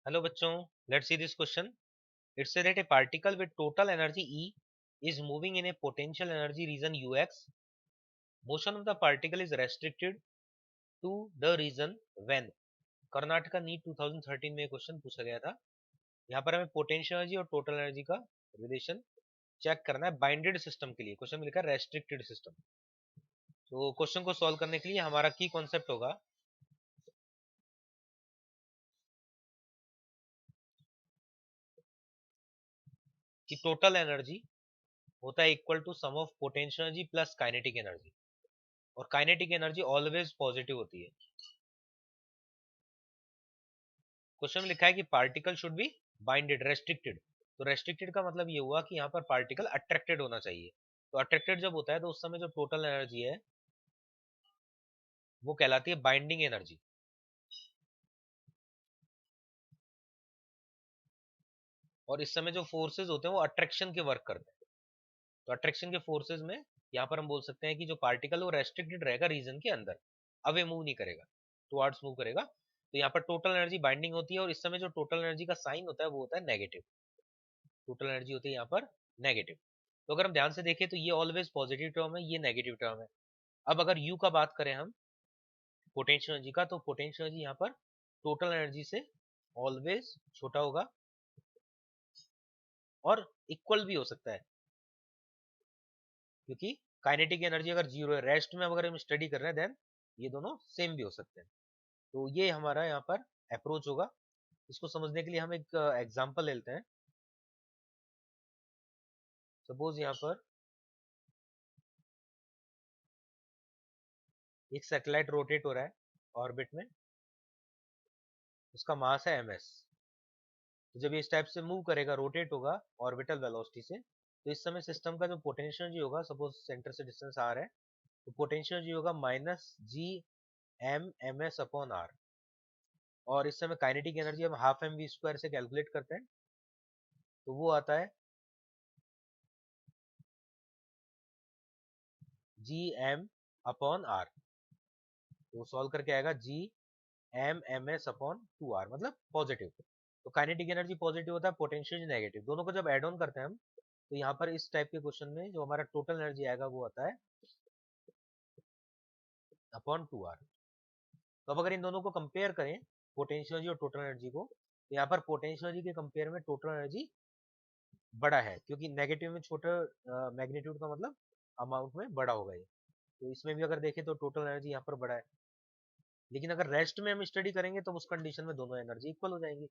Hello बच्चों, let's see this question. It says that a particle with total energy E is moving in a potential energy region UX. Motion of the particle is restricted to the region when. Karnataka NEET 2013 में question पूछा गया था। यहाँ पर हमें potential energy और total energy का relation check करना है बाइंडेड सिस्टम के लिए। क्वेश्चन में लिखा है रेस्ट्रिक्टेड सिस्टम। तो क्वेश्चन को सॉल्व करने के लिए हमारा की कॉन्सेप्ट होगा कि टोटल एनर्जी होता है equal to sum of potential energy plus kinetic energy, और काइनेटिक एनर्जी ऑलवेज पॉजिटिव होती है। क्वेश्चन में लिखा है कि particle should be binded restricted. तो रेस्ट्रिक्टेड का मतलब ये हुआ कि यहाँ पर पार्टिकल अट्रैक्टेड होना चाहिए। तो अट्रैक्टेड जब होता है तो उस समय जो टोटल एनर्जी है वो कहलाती है बाइंडिंग एनर्जी। और इस समय जो फोर्सेज होते हैं वो अट्रैक्शन के वर्क करते हैं। तो अट्रैक्शन के फोर्सेज में यहाँ पर हम बोल सकते हैं कि जो पार्टिकल वो रेस्ट्रिक्टेड रहेगा रीजन के अंदर, अवे मूव नहीं करेगा, टुवर्ड्स मूव करेगा। तो यहाँ पर टोटल एनर्जी बाइंडिंग होती है, और इस समय जो टोटल एनर्जी का साइन होता है वो होता है नेगेटिव। टोटल एनर्जी होती है यहाँ पर नेगेटिव। तो अगर हम ध्यान से देखें तो ये ऑलवेज पॉजिटिव टर्म है, ये नेगेटिव टर्म है। अब अगर यू का बात करें हम पोटेंशियल एनर्जी का, तो पोटेंशियल एनर्जी यहाँ पर टोटल एनर्जी से ऑलवेज छोटा होगा और इक्वल भी हो सकता है, क्योंकि काइनेटिक एनर्जी अगर जीरो है, रेस्ट में अगर हम स्टडी कर रहे हैं, देन ये दोनों सेम भी हो सकते हैं। तो ये हमारा यहाँ पर अप्रोच होगा। इसको समझने के लिए हम एक एग्जांपल लेते हैं। सपोज यहाँ पर एक सैटेलाइट रोटेट हो रहा है ऑर्बिट में, उसका मास है ms। तो जब ये इस टाइप से मूव करेगा, रोटेट होगा ऑर्बिटल वेलोसिटी से, तो इस समय सिस्टम का जो पोटेंशियल एनर्जी होगा, सपोज सेंटर से डिस्टेंस r है, तो पोटेंशियल एनर्जी होगा -g(m)ms/r। और इस समय काइनेटिक एनर्जी हम हाफ mv² से कैलकुलेट करते हैं, तो वो आता है g(m)/r। तो सॉल्व करके आएगा g(m)ms/2r, मतलब पॉजिटिव। तो काइनेटिक एनर्जी पॉजिटिव होता है, पोटेंशियल नेगेटिव। दोनों को जब एड ऑन करते हैं हम, तो यहाँ पर इस टाइप के क्वेश्चन में जो हमारा टोटल एनर्जी आएगा वो आता है अपॉन 2r। तो अब अगर इन दोनों को कंपेयर करें, पोटेंशियल एनर्जी और टोटल एनर्जी को, तो यहाँ पर पोटेंशियल एनर्जी के कंपेयर में टोटल एनर्जी बड़ा है, क्योंकि नेगेटिव में छोटा मैग्नीट्यूड का मतलब अमाउंट में बड़ा होगा ये। तो इसमें भी अगर देखें तो टोटल एनर्जी यहाँ पर बड़ा है। लेकिन अगर रेस्ट में हम स्टडी करेंगे तो उस कंडीशन में दोनों एनर्जी इक्वल हो जाएंगी।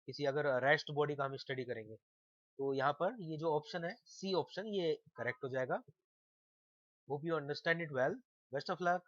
किसी अगर रेस्ट बॉडी का हम स्टडी करेंगे, तो यहाँ पर ये जो ऑप्शन है सी ऑप्शन, ये करेक्ट हो जाएगा। Hope you understand it well. Best of luck.